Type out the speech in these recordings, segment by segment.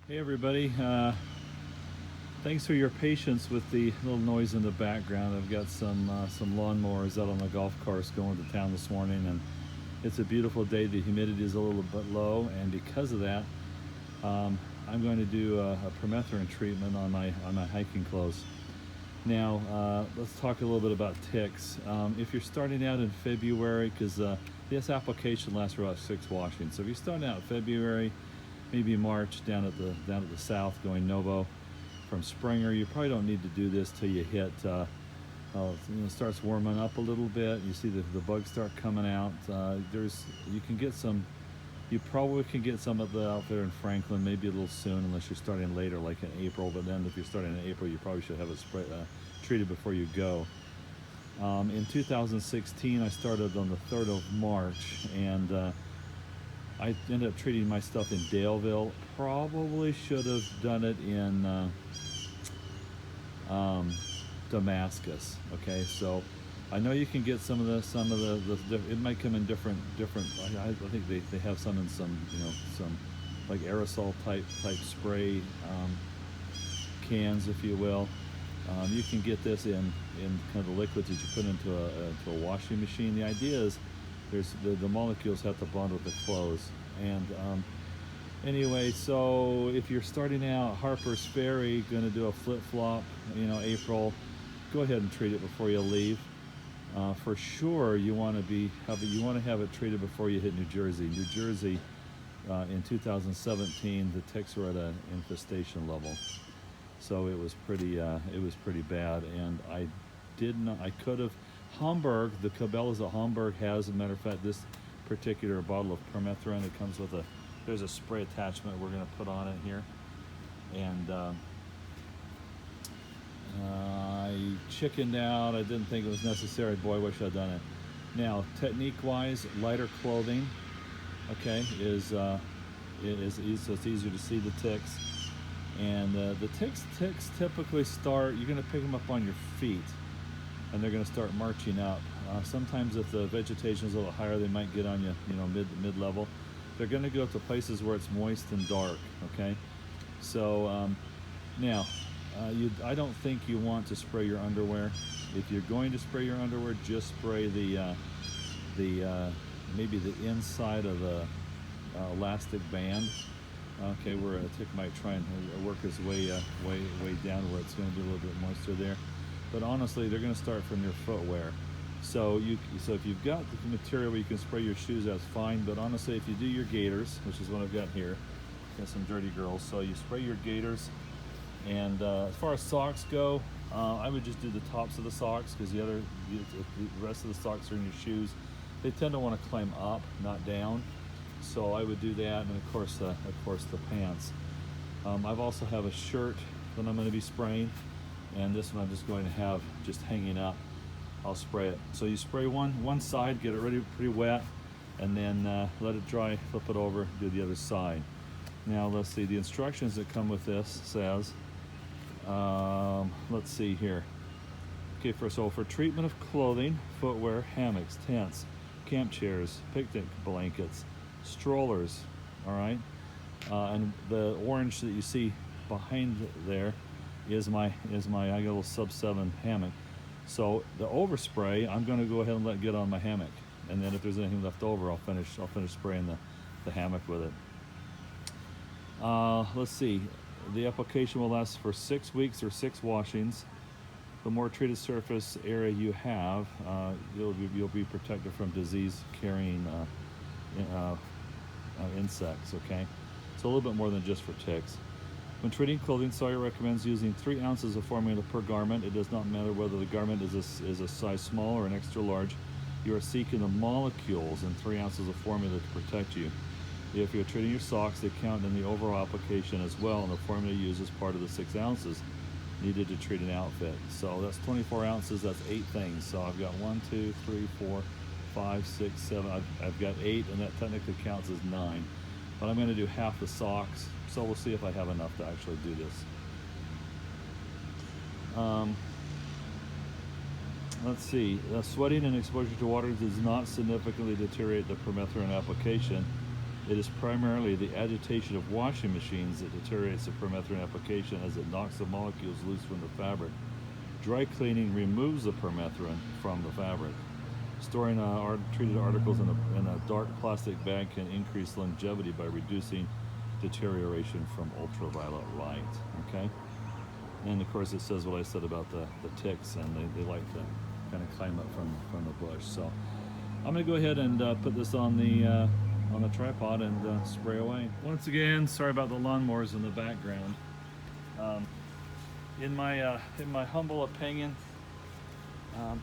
Hey everybody, thanks for your patience with the little noise in the background. I've got some lawnmowers out on the golf course going to town this morning, and it's a beautiful day. The humidity is a little bit low, and because of that, I'm going to do a permethrin treatment on my hiking clothes. Now, let's talk a little bit about ticks. If you're starting out in February, because this application lasts for about 6 washings, so if you're starting out in February, maybe March down at the south going Novo from Springer, you probably don't need to do this till you hit it starts warming up a little bit. You see the bugs start coming out. You probably can get some of the outfitter in Franklin, maybe a little soon, unless you're starting later, like in April. But then if you're starting in April, you probably should have it treated before you go. In 2016, I started on the 3rd of March, and I ended up treating my stuff in Daleville. Probably should have done it in Damascus. Okay, so I know you can get some of the it might come in different. I think they have some in some like aerosol type spray cans, if you will. You can get this in kind of the liquids that you put into a washing machine. The idea is there's the molecules have to bond with the clothes. And anyway, so if you're starting out, Harper's Ferry, going to do a flip-flop, April, go ahead and treat it before you leave. For sure, you want to have it treated before you hit New Jersey. New Jersey, in 2017, the ticks were at an infestation level, so it was pretty bad. And I could have. Hamburg, the Cabela's at Hamburg has, as a matter of fact, this particular bottle of permethrin. It comes with there's a spray attachment we're going to put on it here. And I chickened out. I didn't think it was necessary. Boy, I wish I'd done it. Now, technique-wise, lighter clothing, okay, is so it's easier to see the ticks. And the ticks typically start. You're going to pick them up on your feet, and they're going to start marching up. Sometimes if the vegetation is a little higher, they might get on you, mid-level. They're going to go to places where it's moist and dark, okay? So now, I don't think you want to spray your underwear. If you're going to spray your underwear, just spray maybe the inside of the elastic band, okay, where a tick might try and work its way down where it's going to be a little bit moisture there. But honestly, they're going to start from your footwear. So if you've got the material where you can spray your shoes, that's fine. But honestly, if you do your gaiters, which is what I've got here, got some dirty girls. So you spray your gaiters, and as far as socks go, I would just do the tops of the socks, because the rest of the socks are in your shoes. They tend to want to climb up, not down. So I would do that, and of course the pants. I've also have a shirt that I'm going to be spraying. And this one I'm just going to have just hanging up. I'll spray it. So you spray one side, get it ready, pretty wet, and then let it dry, flip it over, do the other side. Now let's see, the instructions that come with this says, let's see here. Okay, for treatment of clothing, footwear, hammocks, tents, camp chairs, picnic blankets, strollers, all right? And the orange that you see behind there is my I got a little sub 7 hammock. So the overspray, I'm going to go ahead and let get on my hammock, and then if there's anything left over, I'll finish spraying the hammock with it. Let's see, the application will last for 6 weeks or 6 washings. The more treated surface area you have, you'll be protected from disease carrying insects. Okay, so a little bit more than just for ticks. When treating clothing, Sawyer recommends using 3 ounces of formula per garment. It does not matter whether the garment is a size small or an extra large. You are seeking the molecules in 3 ounces of formula to protect you. If you're treating your socks, they count in the overall application as well, and the formula used is part of the 6 ounces needed to treat an outfit. So that's 24 ounces, that's 8 things. So I've got 1, 2, 3, 4, 5, 6, 7. I've got 8, and that technically counts as 9. But I'm going to do half the socks, so we'll see if I have enough to actually do this. Let's see. Sweating and exposure to water does not significantly deteriorate the permethrin application. It is primarily the agitation of washing machines that deteriorates the permethrin application as it knocks the molecules loose from the fabric. Dry cleaning removes the permethrin from the fabric. Storing treated articles in a dark plastic bag can increase longevity by reducing deterioration from ultraviolet light. Okay? And of course it says what I said about the ticks, and they like to kind of climb up from the bush. So I'm going to go ahead and put this on the tripod and spray away. Once again, sorry about the lawnmowers in the background. In my humble opinion,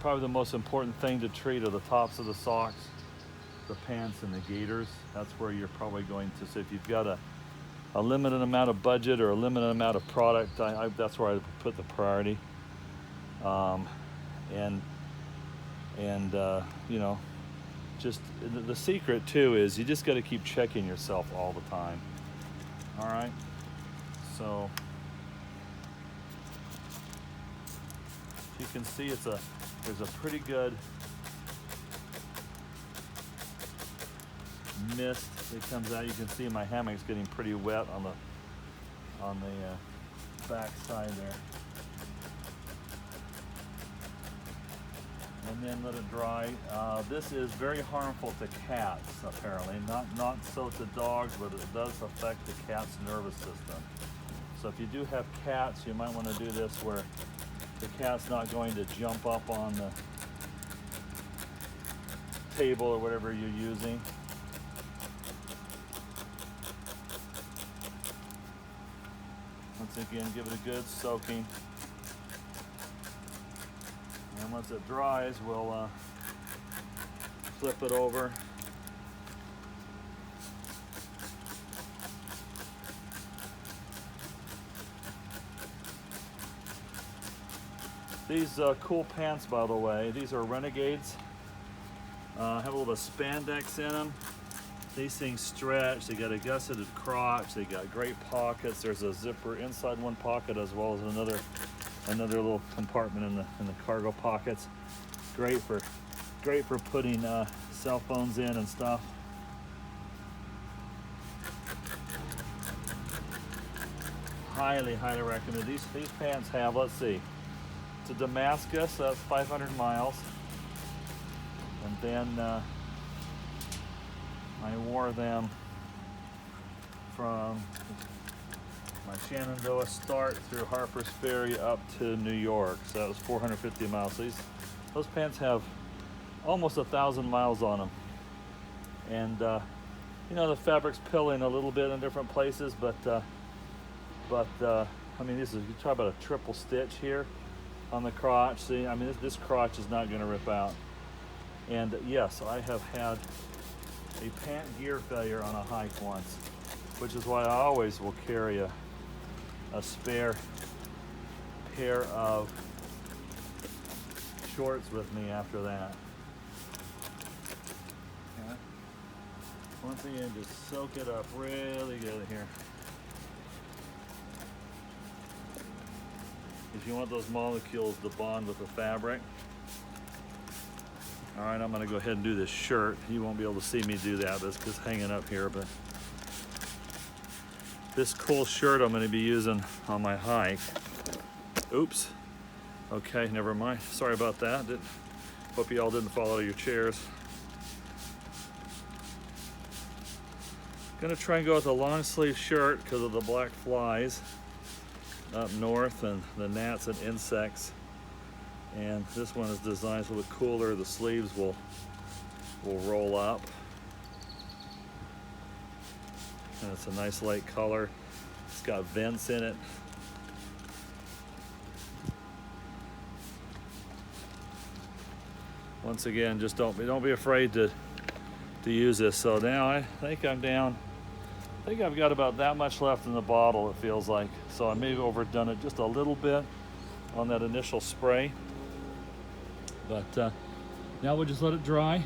probably the most important thing to treat are the tops of the socks, the pants, and the gaiters. That's where you're probably going to. So if you've got a limited amount of budget or a limited amount of product, that's where I put the priority. You know, just the secret too is you just got to keep checking yourself all the time. All right, so you can see there's a pretty good mist that comes out. You can see my hammock's getting pretty wet on the back side there. And then let it dry. This is very harmful to cats, apparently. Not so to dogs, but it does affect the cat's nervous system. So if you do have cats, you might want to do this where the cat's not going to jump up on the table or whatever you're using. Once again, give it a good soaking. And once it dries, we'll flip it over. These cool pants, by the way, these are Renegades. Have a little bit of spandex in them. These things stretch. They got a gusseted crotch. They got great pockets. There's a zipper inside one pocket as well as another little compartment in the cargo pockets. Great for putting cell phones in and stuff. Highly recommend. These pants have, let's see, to Damascus, that's 500 miles. And then I wore them from my Shenandoah start through Harper's Ferry up to New York. So that was 450 miles. So those pants have almost 1,000 miles on them. And you know, the fabric's pilling a little bit in different places, but I mean, you talk about a triple stitch here on the crotch. See, I mean, this crotch is not going to rip out. And yes, I have had a pant gear failure on a hike once, which is why I always will carry a spare pair of shorts with me after that. Okay. Once again, just soak it up really good here. If you want those molecules to bond with the fabric. All right, I'm gonna go ahead and do this shirt. You won't be able to see me do that, but it's just hanging up here. But this cool shirt I'm gonna be using on my hike. Oops. Okay, never mind. Sorry about that. Hope you all didn't fall out of your chairs. Gonna try and go with a long sleeve shirt because of the black flies up north and the gnats and insects. And this one is designed a little bit cooler. The sleeves will roll up. And it's a nice light color. It's got vents in it. Once again, just don't be afraid to use this. So now I think I'm down. I think I've got about that much left in the bottle, it feels like. So I may have overdone it just a little bit on that initial spray. But now we'll just let it dry.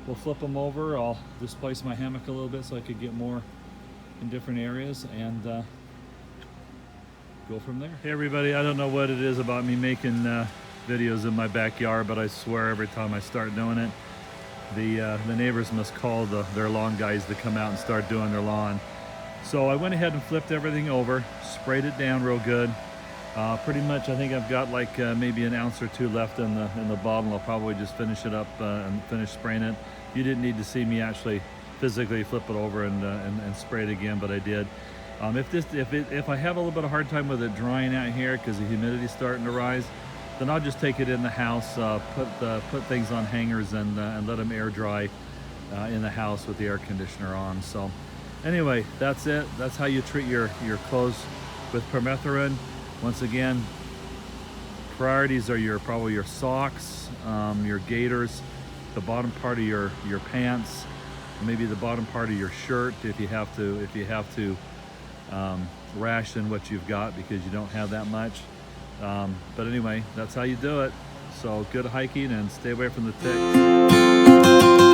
We'll flip them over. I'll displace my hammock a little bit so I could get more in different areas and go from there. Hey everybody, I don't know what it is about me making videos in my backyard, but I swear every time I start doing it, the neighbors must call their lawn guys to come out and start doing their lawn. So I went ahead and flipped everything over, sprayed it down real good. Pretty much, I think I've got like maybe an ounce or two left in the bottle. I'll probably just finish it up and finish spraying it. You didn't need to see me actually physically flip it over and spray it again, but I did. If I have a little bit of hard time with it drying out here because the humidity's starting to rise, then I'll just take it in the house, put things on hangers and let them air dry in the house with the air conditioner on. So anyway, that's it. That's how you treat your clothes with permethrin. Once again, priorities are probably your socks, your gaiters, the bottom part of your pants, maybe the bottom part of your shirt if you have to ration what you've got because you don't have that much. But anyway, that's how you do it. So good hiking and stay away from the ticks.